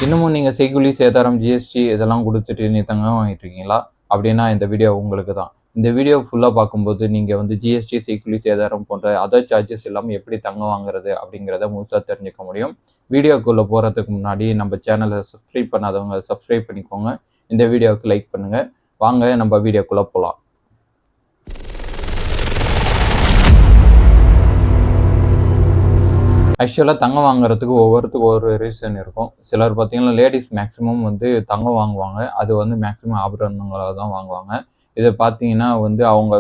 இன்னமும் நீங்கள் செய்கூலி சேதாரம் ஜிஎஸ்டி இதெல்லாம் கொடுத்துட்டு நீ தங்கம் வாங்கிட்டு இருக்கீங்களா அப்படின்னா இந்த வீடியோ உங்களுக்கு தான். இந்த வீடியோ ஃபுல்லாக பார்க்கும்போது நீங்கள் வந்து ஜிஎஸ்டி செய்கூலி சேதாரம் போன்ற அதர் சார்ஜஸ் இல்லாமல் எப்படி தங்கம் வாங்குறது அப்படிங்கிறத முழுசாக தெரிஞ்சுக்க முடியும். வீடியோக்குள்ளே போகிறதுக்கு முன்னாடி நம்ம சேனலை சப்ஸ்கிரைப் பண்ணாதவங்க சப்ஸ்கிரைப் பண்ணிக்கோங்க. இந்த வீடியோவுக்கு லைக் பண்ணுங்கள். வாங்க நம்ம வீடியோக்குள்ளே போகலாம். ஆக்சுவலாக தங்கம் வாங்குறதுக்கு ஒவ்வொருத்துக்கும் ஒரு ரீசன் இருக்கும். சிலர் பார்த்தீங்கன்னா லேடிஸ் மேக்ஸிமம் வந்து தங்கம் வாங்குவாங்க. அது வந்து மேக்ஸிமம் ஆபரணங்களாக தான் வாங்குவாங்க. இதை பார்த்தீங்கன்னா வந்து அவங்க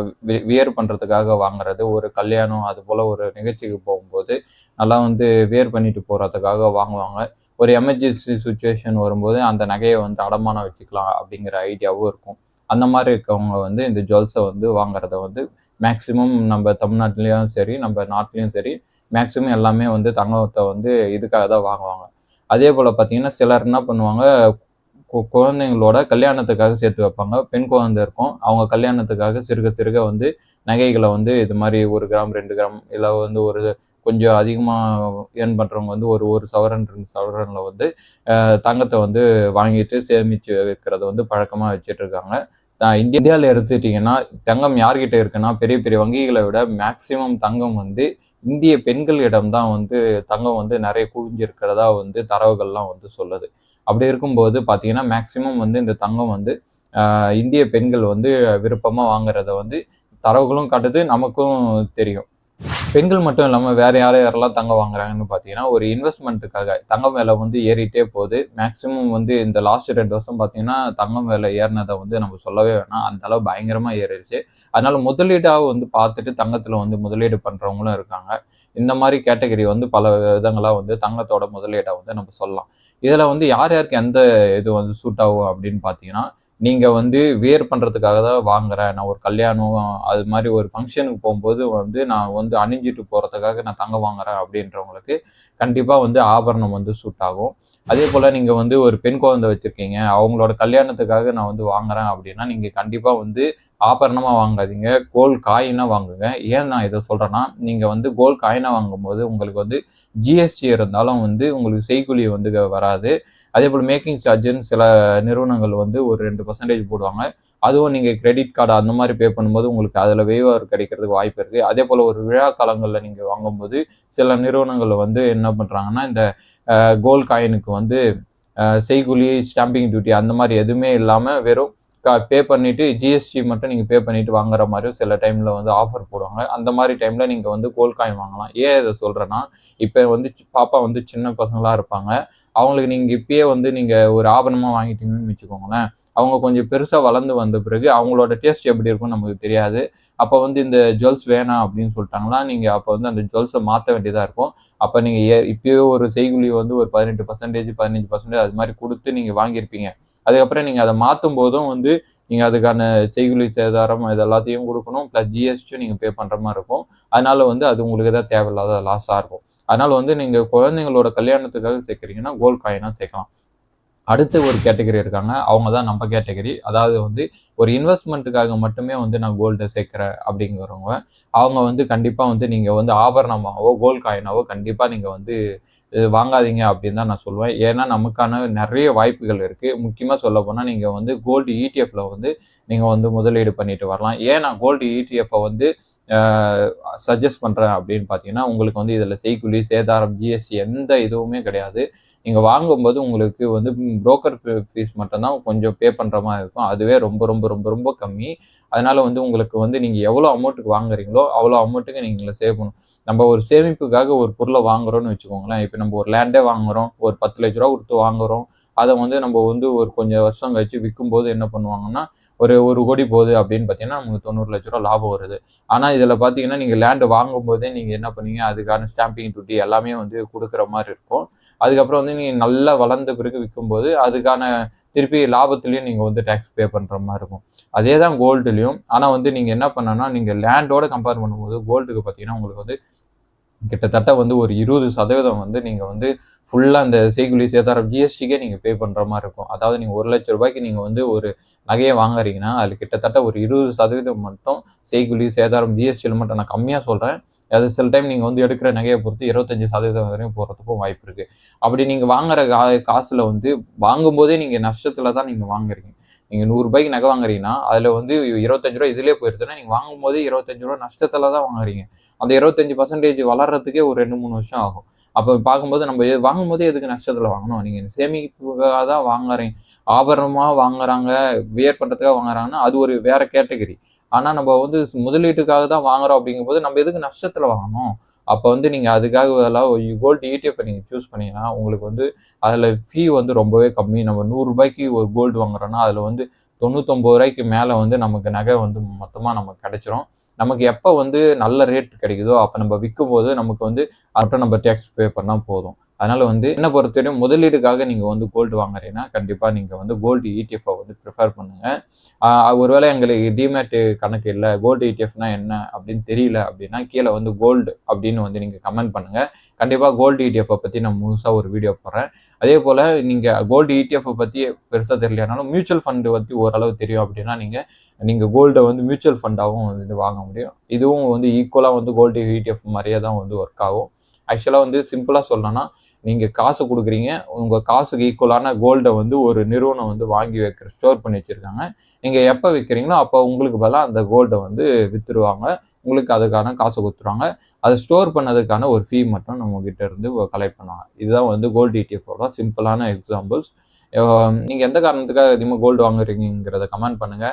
வியர் பண்ணுறதுக்காக வாங்குறது, ஒரு கல்யாணம் அது போல் ஒரு நிகழ்ச்சிக்கு போகும்போது நல்லா வந்து வியர் பண்ணிட்டு போகிறதுக்காக வாங்குவாங்க. ஒரு எமர்ஜென்சி சுச்சுவேஷன் வரும்போது அந்த நகையை வந்து அடமானம் வச்சுக்கலாம் அப்படிங்கிற ஐடியாவும் இருக்கும். அந்த மாதிரி இருக்கவங்க வந்து இந்த ஜுவல்ஸை வந்து வாங்குறத வந்து மேக்ஸிமம் நம்ம தமிழ்நாட்டிலையும் சரி, நம்ம நாட்டிலையும் சரி மேக்ஸிமம் எல்லாமே வந்து தங்கத்தை வந்து இதுக்காக தான் வாங்குவாங்க. அதே போல் பார்த்தீங்கன்னா சிலர் என்ன பண்ணுவாங்க, குழந்தைங்களோட கல்யாணத்துக்காக சேர்த்து வைப்பாங்க. பெண் குழந்தை இருக்கும். அவங்க கல்யாணத்துக்காக சிறுக சிறுக வந்து நகைகளை வந்து இது மாதிரி 1 கிராம் 2 கிராம் இல்லை வந்து ஒரு கொஞ்சம் அதிகமாக ஏர்ன் பண்ணுறவங்க வந்து ஒரு சவரன் 2 சவரனில் வந்து தங்கத்தை வந்து வாங்கிட்டு சேமித்து வைக்கிறத வந்து பழக்கமாக வச்சுட்டு இருக்காங்க. இந்தியாவில் எடுத்துக்கிட்டிங்கன்னா தங்கம் யார்கிட்ட இருக்குன்னா பெரிய பெரிய வங்கிகளை விட மேக்சிமம் தங்கம் வந்து இந்திய பெண்களிடம் தான் வந்து தங்கம் வந்து நிறைய குவிஞ்சிருக்கிறதா வந்து தரவுகள்லாம் வந்து சொல்லுது. அப்படி இருக்கும்போது பார்த்தீங்கன்னா மேக்சிமம் வந்து இந்த தங்கம் வந்து இந்திய பெண்கள் வந்து விருப்பமாக வாங்குறத வந்து தரவுகளும் காட்டுது, நமக்கும் தெரியும். பெண்கள் மட்டும் இல்லாமல் வேறு யாரெல்லாம் தங்கம் வாங்குறாங்கன்னு பார்த்தீங்கன்னா ஒரு இன்வெஸ்ட்மெண்ட்டுக்காக தங்கம் விலை வந்து ஏறிட்டே போகுது. மேக்ஸிமம் வந்து இந்த லாஸ்ட் 2 வருஷம் பார்த்தீங்கன்னா தங்கம் விலை ஏறினதை வந்து நம்ம சொல்லவே வேணாம். அந்த அளவு பயங்கரமாக ஏறிடுச்சு. அதனால முதலீடாக வந்து பார்த்துட்டு தங்கத்தில் வந்து முதலீடு பண்ணுறவங்களும் இருக்காங்க. இந்த மாதிரி கேட்டகரி வந்து பல விதங்களாக வந்து தங்கத்தோட முதலீடாக வந்து நம்ம சொல்லலாம். இதில் வந்து யார் யாருக்கு எந்த இது வந்து சூட் ஆகும் அப்படின்னு பார்த்தீங்கன்னா, நீங்கள் வந்து வியர் பண்ணுறதுக்காக தான் வாங்குறேன், நான் ஒரு கல்யாணம் அது மாதிரி ஒரு ஃபங்க்ஷனுக்கு போகும்போது வந்து நான் வந்து அணிஞ்சிட்டு போகிறதுக்காக நான் தங்கம் வாங்குறேன் அப்படின்றவங்களுக்கு கண்டிப்பாக வந்து ஆபரணம் வந்து சூட் ஆகும். அதே போல் நீங்கள் வந்து ஒரு பெண் குழந்தை வச்சுருக்கீங்க, அவங்களோட கல்யாணத்துக்காக நான் வந்து வாங்குறேன் அப்படின்னா நீங்கள் கண்டிப்பாக வந்து ஆபரணமாக வாங்காதீங்க, கோல்டு காயினாக வாங்குங்க. ஏன் நான் இதை சொல்கிறேன்னா, நீங்கள் வந்து கோல்டு காயினாக வாங்கும்போது உங்களுக்கு வந்து ஜிஎஸ்டி இருந்தாலும் வந்து உங்களுக்கு செய்கூலி வந்து வராது. அதே போல் மேக்கிங் சார்ஜுன்னு சில நிறுவனங்கள் வந்து ஒரு 2% போடுவாங்க. அதுவும் நீங்கள் கிரெடிட் கார்டு அந்த மாதிரி பே பண்ணும்போது உங்களுக்கு அதில் வேவர் கிடைக்கிறதுக்கு வாய்ப்பு இருக்குது. அதே போல் ஒரு விழா காலங்களில் நீங்கள் வாங்கும்போது சில நிறுவனங்கள் வந்து என்ன பண்ணுறாங்கன்னா, இந்த கோல்டு காயினுக்கு வந்து செய்கூலி, ஸ்டாம்பிங் டியூட்டி அந்த மாதிரி எதுவுமே இல்லாமல் வெறும் பே பண்ணிவிட்டு ஜிஎஸ்டி மட்டும் நீங்கள் பே பண்ணிவிட்டு வாங்குற மாதிரியும் சில டைமில் வந்து ஆஃபர் போடுவாங்க. அந்த மாதிரி டைமில் நீங்கள் வந்து கோல்டு காயின் வாங்கலாம். ஏன் இதை சொல்கிறேன்னா, இப்போ வந்து பாப்பா வந்து சின்ன பசங்களாக இருப்பாங்க. அவங்களுக்கு நீங்கள் இப்பயே வந்து நீங்கள் ஒரு ஆபரணமாக வாங்கிட்டீங்கன்னு வச்சுக்கோங்களேன், அவங்க கொஞ்சம் பெருசாக வளர்ந்து வந்த பிறகு அவங்களோட டேஸ்ட் எப்படி இருக்கும்னு நமக்கு தெரியாது. அப்போ வந்து இந்த ஜுவல்ஸ் வேணாம் அப்படின்னு சொல்லிட்டாங்கன்னா, நீங்கள் அப்போ வந்து அந்த ஜுவல்ஸை மாற்ற வேண்டியதாக இருக்கும். அப்போ நீங்கள் இப்பயே ஒரு செய்கூலி வந்து ஒரு 18%, 15% அது மாதிரி கொடுத்து நீங்கள் வாங்கியிருப்பீங்க. அதுக்கப்புறம் நீங்கள் அதை மாற்றும் போதும் வந்து நீங்கள் அதுக்கான செய்கூலி சேதாரம் இது எல்லாத்தையும் கொடுக்கணும். ப்ளஸ் ஜிஎஸ்டியும் நீங்கள் பே பண்ணுற மாதிரி இருக்கும். அதனால வந்து அது உங்களுக்கு தான் தேவையில்லாத லாஸாக இருக்கும். அதனால வந்து நீங்கள் குழந்தைங்களோட கல்யாணத்துக்காக சேர்க்குறீங்கன்னா கோல்டு காயினாக சேர்க்கலாம். அடுத்து ஒரு கேட்டகரி இருக்காங்க, அவங்க தான் நம்ம கேட்டகரி. அதாவது வந்து ஒரு இன்வெஸ்ட்மெண்ட்டுக்காக மட்டுமே வந்து நான் கோல்டை சேர்க்குறேன் அப்படிங்கிறவங்க, அவங்க வந்து கண்டிப்பாக வந்து நீங்கள் வந்து ஆபரணமாகவோ கோல்டு காயினாவோ கண்டிப்பாக நீங்கள் வந்து வாங்காதீங்க அப்படின்னு தான் நான் சொல்லுவேன். ஏன்னா நமக்கான நிறைய வாய்ப்புகள் இருக்குது. முக்கியமாக சொல்லப்போனால் நீங்கள் வந்து கோல்டு இடிஎஃப்ல வந்து நீங்கள் வந்து முதலீடு பண்ணிட்டு வரலாம். ஏன் நான் கோல்டு இடிஎஃப்பை வந்து சஜஸ்ட் பண்ணுறேன் அப்படின்னு பார்த்தீங்கன்னா, உங்களுக்கு வந்து இதில் செய்கூலி, சேதாரம், ஜிஎஸ்டி எந்த இதுவுமே கிடையாது. நீங்கள் வாங்கும்போது உங்களுக்கு வந்து புரோக்கர் ஃபீஸ் மட்டும்தான் கொஞ்சம் பே பண்ணுற மாதிரி இருக்கும். அதுவே ரொம்ப ரொம்ப ரொம்ப ரொம்ப கம்மி. அதனால் வந்து உங்களுக்கு வந்து நீங்கள் எவ்வளோ அமௌண்ட்டுக்கு வாங்குறீங்களோ அவ்வளோ அமௌண்ட்டுக்கு நீங்கள் சேவ் பண்ணணும். நம்ம ஒரு சேமிப்புக்காக ஒரு பொருளை வாங்குறோம்னு வச்சுக்கோங்களேன். இப்போ நம்ம ஒரு லேண்டே வாங்குகிறோம், ஒரு 10,00,000 கொடுத்து வாங்குகிறோம். அதை வந்து நம்ம வந்து ஒரு கொஞ்சம் வருஷம் கழிச்சு விற்கும்போது என்ன பண்ணுவாங்கன்னா, ஒரு 1,00,00,000 போகுது அப்படின்னு பார்த்தீங்கன்னா நமக்கு 90,00,000 லாபம் வருது. ஆனால் இதில் பார்த்தீங்கன்னா நீங்கள் லேண்டு வாங்கும்போதே நீங்கள் என்ன பண்ணுவீங்க, அதுக்கான ஸ்டாம்பிங் டியூட்டி எல்லாமே வந்து கொடுக்குற மாதிரி இருக்கும். அதுக்கப்புறம் வந்து நீங்கள் நல்லா வளர்ந்த பிறகு விற்கும்போது அதுக்கான திருப்பி லாபத்துலேயும் நீங்கள் வந்து டேக்ஸ் பே பண்ணுற மாதிரி இருக்கும். அதே தான் கோல்டுலேயும். ஆனால் வந்து நீங்கள் என்ன பண்ணணும்னா, நீங்கள் லேண்டோட கம்பேர் பண்ணும்போது கோல்டுக்கு பார்த்தீங்கன்னா உங்களுக்கு வந்து கிட்டத்தட்ட வந்து ஒரு 20% வந்து நீங்க வந்து ஃபுல்லா அந்த செய்கூலி சேதாரம் ஜிஎஸ்டிக்கே நீங்க பே பண்ற மாரி இருக்கும். அதாவது நீங்க ரூ. 1,00,000 நீங்க வந்து ஒரு நகைய வாங்குறீங்கன்னா, அதுல கிட்டத்தட்ட ஒரு 20% மட்டும் செய்கூலி சேதாரம் ஜிஎஸ்டில மட்டும் நான் கம்மியா சொல்றேன். அது சில டைம் நீங்க வந்து எடுக்கிற நகைய பொறுத்து 25% வரையும் போறதுக்கும் வாய்ப்பு இருக்கு. அப்படி நீங்க வாங்குற காசுல வந்து வாங்கும்போதே நீங்க நஷ்டத்துல தான் நீங்க வாங்குறீங்க. நீங்க ரூ. 100 நகை வாங்குறீங்கன்னா, அதுல வந்து ரூ. 25 இதிலயே போயிருதுன்னா, நீங்க வாங்கும்போதே ரூ. 25 நஷ்டத்துல தான் வாங்குறீங்க. அந்த 25% வளர்றதுக்கே ஒரு 2, 3 வருஷம் ஆகும். அப்ப பார்க்கும்போது நம்ம வாங்கும்போதே எதுக்கு நஷ்டத்துல வாங்கணும்? நீங்க சேமிப்புக்காக தான் வாங்குறீங்க. ஆபரணமா வாங்குறாங்க, வியர் பண்றதுக்காக வாங்குறாங்கன்னா, அது ஒரு வேற கேட்டகரி. ஆனா நம்ம வந்து முதலீட்டுக்காக தான் வாங்குறோம் அப்படிங்கும்போது, நம்ம எதுக்கு நஷ்டத்துல வாங்கணும்? அப்ப வந்து நீங்க அதுக்காக பதிலா கோல்டு ETF நீங்க சூஸ் பண்ணீங்கன்னா, உங்களுக்கு வந்து அதுல வந்து ரொம்பவே கம்மி. நம்ம ரூ. 100க்கு ஒரு கோல்டு வாங்குறோம்னா, அதுல வந்து ரூ. 99 மேல வந்து நமக்கு நகை வந்து மொத்தமா நமக்கு கிடைச்சிரும். நமக்கு எப்ப வந்து நல்ல ரேட் கிடைக்குதோ, அப்ப நம்ம விக்கும்போது நமக்கு வந்து அப்ப நம்ம டேக்ஸ் பே பண்ணா போதும். அதனால வந்து என்ன பொறுத்தவரையும் முதலீடுக்காக நீங்க வந்து கோல்டு வாங்குறீங்கன்னா, கண்டிப்பா நீங்க வந்து கோல்டு ETF வந்து பிரிஃபர் பண்ணுங்க. ஆ ஒருவேளை எங்களுக்கு டிமேட் கணக்கு இல்ல, கோல்டு ETFனா என்ன அப்படின்னு தெரியல அப்படின்னா, கீழ வந்து கோல்டு அப்படின்னு வந்து நீங்க கமெண்ட் பண்ணுங்க. கண்டிப்பா கோல்டு ETF பத்தி நான் முழுசா ஒரு வீடியோ போடுறேன். அதேபோல நீங்க கோல்டு ETF பத்தி பெருசா தெரியலனாலும், மியூச்சுவல் ஃபண்ட் பத்தி ஓரளவு தெரியும் அப்படின்னா, நீங்க நீங்க கோல்ட வந்து மியூச்சுவல் ஃபண்டாவும் வந்து வாங்க முடியும். இதுவும் வந்து ஈக்குவலா வந்து கோல்டு ETF மாரியே தான் வந்து ஒர்க் ஆகும். ஆக்சுவலா வந்து சிம்பிளா சொல்லணும்னா, நீங்க காசு குடுக்குறீங்க. உங்க காசுக்கு ஈக்குவலான கோல்ட வந்து ஒரு நிறுவனம் வந்து வாங்கி ஸ்டோர் பண்ணி வச்சிருக்காங்க. நீங்க எப்ப விக்கிறீங்களோ, அப்ப உங்களுக்கு பதிலா அந்த கோல்ட வந்து வித்துருவாங்க. உங்களுக்கு அதுக்கான காச குடுத்துருவாங்க. அத ஸ்டோர் பண்ணதுக்கான ஒரு ஃபீ மட்டும் நம்மகிட்ட இருந்து கலெக்ட் பண்ணுவாங்க. இதுதான் வந்து கோல்டு ETF சிம்பிளான எக்ஸாம்பிள்ஸ். அ நீங்க எந்த காரணத்துக்காக அதிகமா கோல்டு வாங்குறீங்கங்கிறத கமெண்ட் பண்ணுங்க.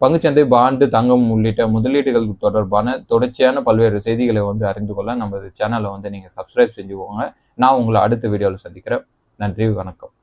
பங்குச்சந்தை, பாண்டு, தங்கம் உள்ளிட்ட முதலீடுகள் தொடர்பான தொடர்ச்சியான பல்வேறு செய்திகளை வந்து அறிந்து கொள்ள நமது சேனலை வந்து நீங்க சப்ஸ்கிரைப் செஞ்சுக்கோங்க. நான் உங்களை அடுத்த வீடியோவில் சந்திக்கிறேன். நன்றி, வணக்கம்.